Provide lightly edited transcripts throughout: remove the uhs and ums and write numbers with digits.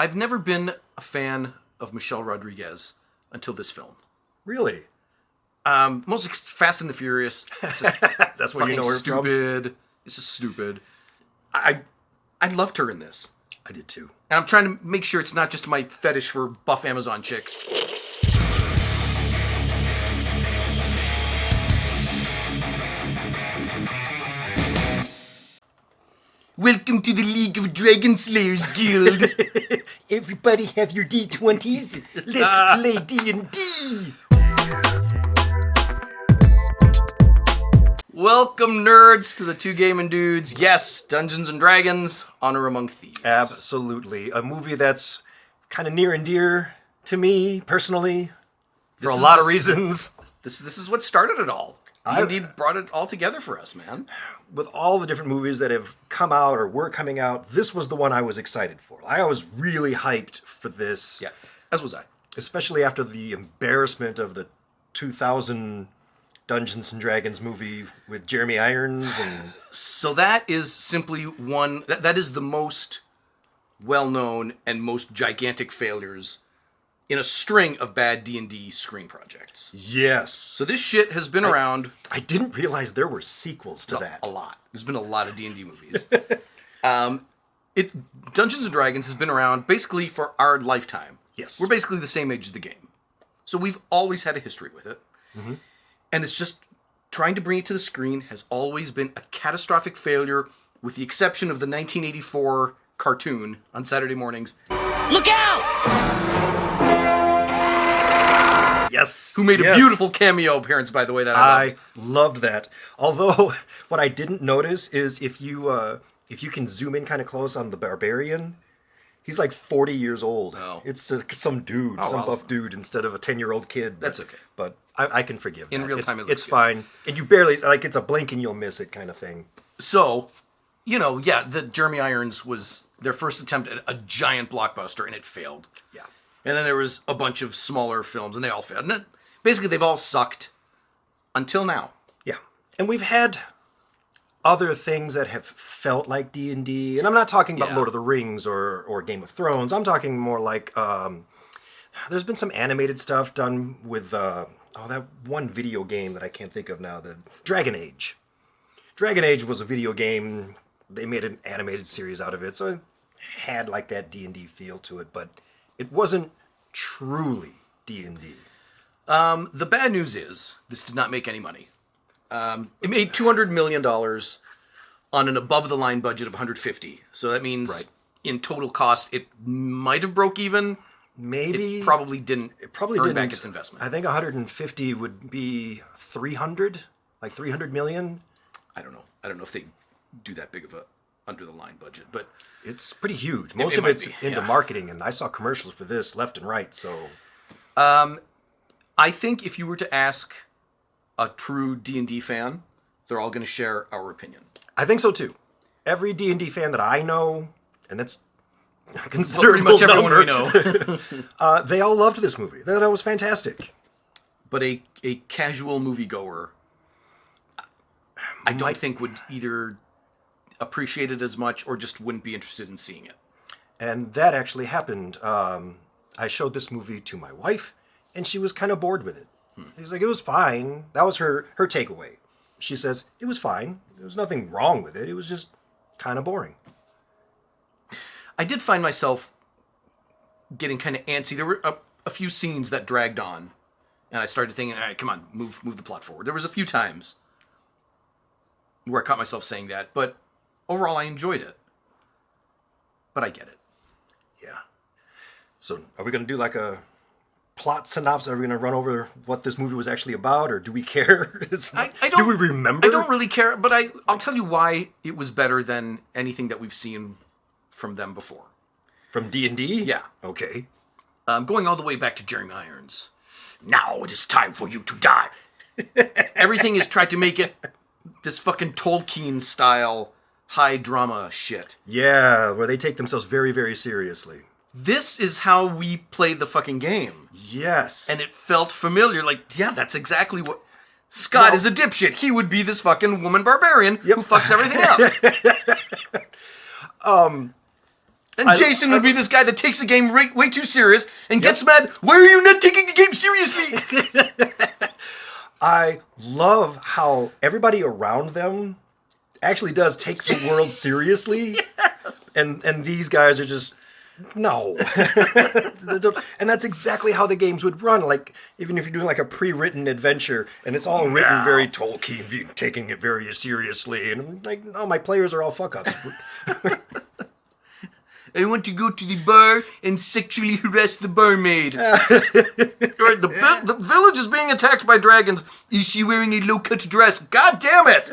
I've never been a fan of Michelle Rodriguez until this film. Really? Mostly Fast and the Furious. It's just That's what you know her stupid. from? It's just stupid. I loved her in this. I did too. And I'm trying to make sure it's not just my fetish for buff Amazon chicks. Welcome to the League of Dragon Slayers Guild. Everybody have your D20s? Let's play D&D. Welcome, nerds, to the Two Gaming Dudes. Yes, Dungeons and Dragons, Honor Among Thieves. Absolutely. A movie that's kind of near and dear to me, personally, for a lot of reasons. This is what started it all. D&D brought it all together for us, man. With all the different movies that have come out or were coming out, this was the one I was excited for. I was really hyped for this. Yeah, as was I. Especially after the embarrassment of the 2000 Dungeons and Dragons movie with Jeremy Irons. So that is simply one... That is the most well-known and most gigantic failures in a string of bad D&D screen projects. Yes. So this shit has been around... I didn't realize there were sequels to that. A lot. There's been a lot of D&D movies. Dungeons and Dragons has been around basically for our lifetime. Yes. We're basically the same age as the game. So we've always had a history with it. Mm-hmm. And it's just trying to bring it to the screen has always been a catastrophic failure, with the exception of the 1984 cartoon on Saturday mornings. Look out! Yes. Who made a beautiful cameo appearance, by the way, that I loved that. Although, what I didn't notice is if you can zoom in kind of close on the barbarian, he's like 40 years old. Oh. It's some dude, buff dude instead of a 10-year-old kid. That's okay. But I can forgive that. In real time, it's fine. And you barely, like, it's a blink and you'll miss it kind of thing. So, the Jeremy Irons was their first attempt at a giant blockbuster, and it failed. Yeah. And then there was a bunch of smaller films, and they all failed. And basically, they've all sucked until now. Yeah. And we've had other things that have felt like D&D. And I'm not talking about Lord of the Rings or Game of Thrones. I'm talking more like... there's been some animated stuff done with... that one video game that I can't think of now. The Dragon Age. Dragon Age was a video game. They made an animated series out of it. So it had like that D&D feel to it. But it wasn't truly D&D. The bad news is this did not make any money. It made $200 million on an above-the-line budget of $150. So that means in total cost, it might have broke even. Maybe. It probably didn't earn back its investment. I think 150 would be 300, like 300 million. I don't know. I don't know if they do that big of a under-the-line budget, but... It's pretty huge. Most of it's into marketing, and I saw commercials for this left and right, so... I think if you were to ask a true D&D fan, they're all going to share our opinion. I think so, too. Every D&D fan that I know, and that's a considerable pretty much everyone number, we know. they all loved this movie. They thought it was fantastic. But a casual moviegoer, I don't think would either appreciate it as much or just wouldn't be interested in seeing it. And that actually happened. I showed this movie to my wife, and she was kind of bored with it. She was like, it was fine. That was her takeaway. She says, it was fine. There was nothing wrong with it. It was just kind of boring. I did find myself getting kind of antsy. There were a few scenes that dragged on, and I started thinking, all right, come on, move the plot forward. There was a few times where I caught myself saying that, but overall I enjoyed it. But I get it. Yeah. So are we going to do like a plot synopsis? Are we going to run over what this movie was actually about, or do we care? I don't, do we remember? I don't really care, but I'll tell you why it was better than anything that we've seen from them before. From D&D? Yeah. Okay. Going all the way back to Jeremy Irons. Now it is time for you to die. Everything is tried to make it this fucking Tolkien-style high drama shit. Yeah, where they take themselves very, very seriously. This is how we played the fucking game. Yes. And it felt familiar. Like, yeah, that's exactly what... Scott is a dipshit. He would be this fucking woman barbarian who fucks everything up. And Jason would be this guy that takes the game way too serious and gets mad. Why are you not taking the game seriously? I love how everybody around them actually does take the world seriously. Yes. And these guys are just, no. And that's exactly how the games would run. Like, even if you're doing like a pre-written adventure and it's all written very Tolkien, taking it very seriously. And I'm like, no, my players are all fuck-ups. I want to go to the bar and sexually harass the barmaid. The village is being attacked by dragons. Is she wearing a low-cut dress? God damn it!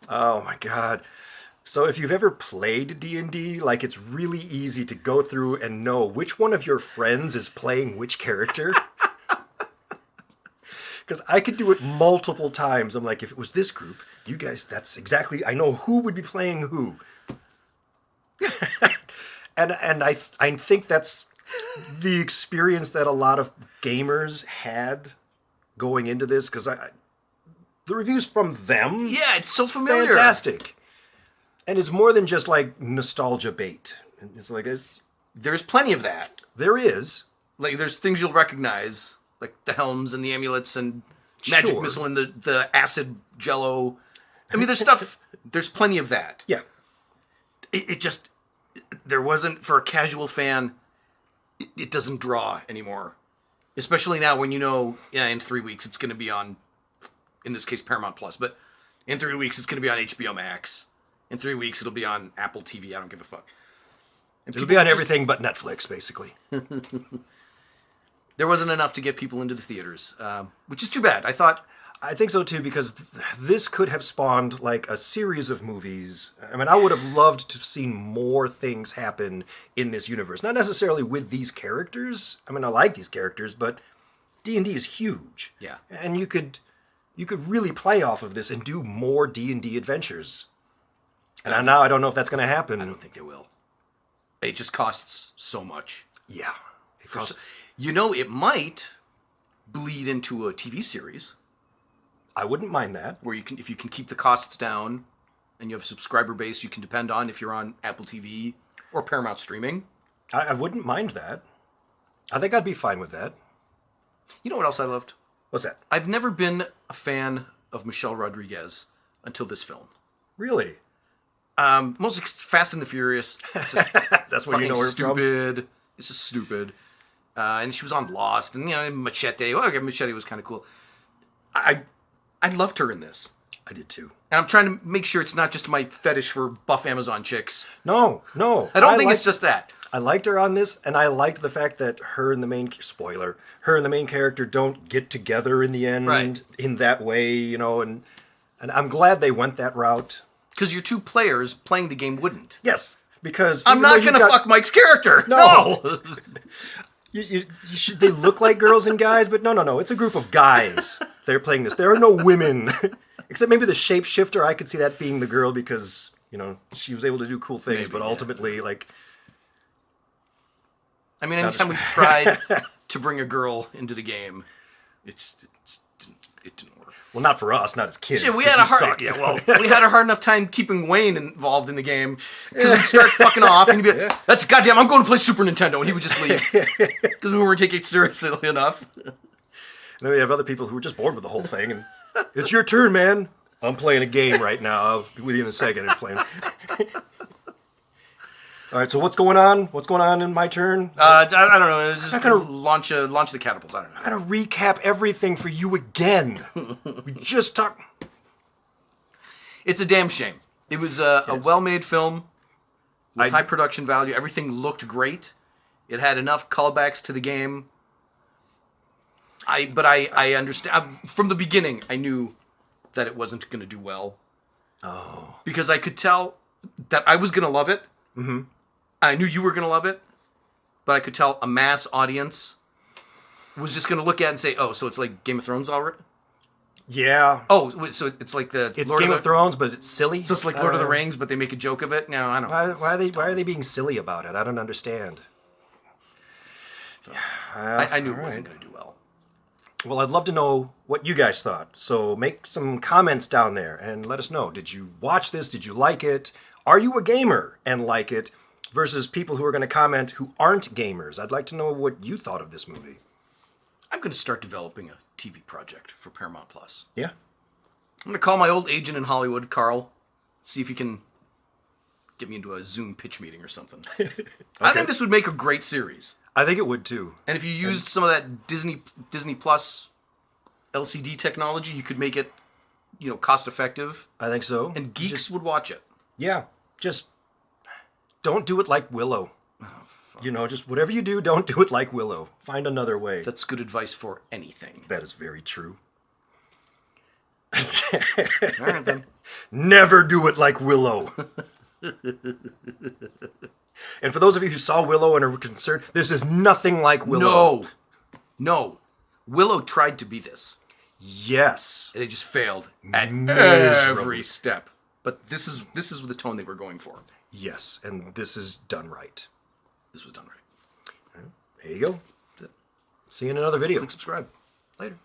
Oh my god. So if you've ever played D&D, like, it's really easy to go through and know which one of your friends is playing which character. Because I could do it multiple times. I'm like, if it was this group, you guys, that's exactly, I know who would be playing who. and I think that's the experience that a lot of gamers had going into this, because the reviews from them, it's so familiar, fantastic, and it's more than just like nostalgia bait. It's like there's plenty of that. There is, like, there's things you'll recognize, like the helms and the amulets and magic missile and the acid jello. I mean, there's stuff. There's plenty of that. Yeah. It just, there wasn't, for a casual fan, it doesn't draw anymore. Especially now when you know, in 3 weeks it's going to be on, in this case, Paramount Plus, but in 3 weeks it's going to be on HBO Max. In 3 weeks it'll be on Apple TV. I don't give a fuck. And it'll be on everything but Netflix, basically. There wasn't enough to get people into the theaters, which is too bad. I think so too, because this could have spawned like a series of movies. I mean, I would have loved to have seen more things happen in this universe. Not necessarily with these characters. I mean, I like these characters, but D&D is huge. Yeah. And you could really play off of this and do more D&D adventures. And now I don't know if that's going to happen. I don't think they will. It just costs so much. Yeah. It might bleed into a TV series. I wouldn't mind that. Where if you can keep the costs down and you have a subscriber base you can depend on if you're on Apple TV or Paramount streaming. I wouldn't mind that. I think I'd be fine with that. You know what else I loved? What's that? I've never been a fan of Michelle Rodriguez until this film. Really? Mostly Fast and the Furious. That's what you know her stupid. from? It's just stupid. And she was on Lost and Machete. Well, okay, Machete was kind of cool. I loved her in this. I did too. And I'm trying to make sure it's not just my fetish for buff Amazon chicks. No. I don't think it's just that. I liked her on this, and I liked the fact that her and the main character don't get together in the end in that way, and I'm glad they went that route. Because your two players playing the game wouldn't. Yes, because I'm not going to fuck Mike's character. No. You should, they look like girls and guys, but no. It's a group of guys. They're playing this. There are no women. Except maybe the shapeshifter. I could see that being the girl because, she was able to do cool things, maybe, but ultimately, I mean, anytime we tried to bring a girl into the game, it didn't work. Well, not for us, not as kids. Yeah, we had a hard enough time keeping Wayne involved in the game because we'd start fucking off and he'd be like, "That's goddamn, I'm going to play Super Nintendo," and he would just leave because we weren't taking it seriously enough. And then we have other people who were just bored with the whole thing, and it's your turn, man. I'm playing a game right now. I'll be with you in a second. I'm playing. All right, so what's going on? What's going on in my turn? I don't know. Just launch the catapults. I don't know. I'm gonna recap everything for you again. We just talked. It's a damn shame. It was a well-made film with high production value. Everything looked great. It had enough callbacks to the game. I understand. From the beginning, I knew that it wasn't going to do well. Oh. Because I could tell that I was going to love it. Mm-hmm. I knew you were going to love it. But I could tell a mass audience was just going to look at it and say, oh, so it's like Game of Thrones already? Yeah. Oh, so it's like it's Lord Game of Thrones, but it's silly. So it's like Lord of the Rings, but they make a joke of it. No, I don't know. Why are they being silly about it? I don't understand. I knew it wasn't going to do well. Well, I'd love to know what you guys thought. So make some comments down there and let us know. Did you watch this? Did you like it? Are you a gamer and like it versus people who are going to comment who aren't gamers? I'd like to know what you thought of this movie. I'm going to start developing a TV project for Paramount Plus. Yeah. I'm going to call my old agent in Hollywood, Carl, see if he can get me into a Zoom pitch meeting or something. Okay. I think this would make a great series. I think it would too. And if you used some of that Disney Plus LCD technology, you could make it, cost effective. I think so. And geeks would watch it. Yeah. Just don't do it like Willow. Just whatever you do, don't do it like Willow. Find another way. That's good advice for anything. That is very true. All right, then. Never do it like Willow. And for those of you who saw Willow and are concerned, this is nothing like Willow. No. Willow tried to be this. Yes. They just failed at Miserably. every step. But this is the tone they were going for. Yes, and this is done right. This was done right. There you go. See you in another video. Click subscribe. Later.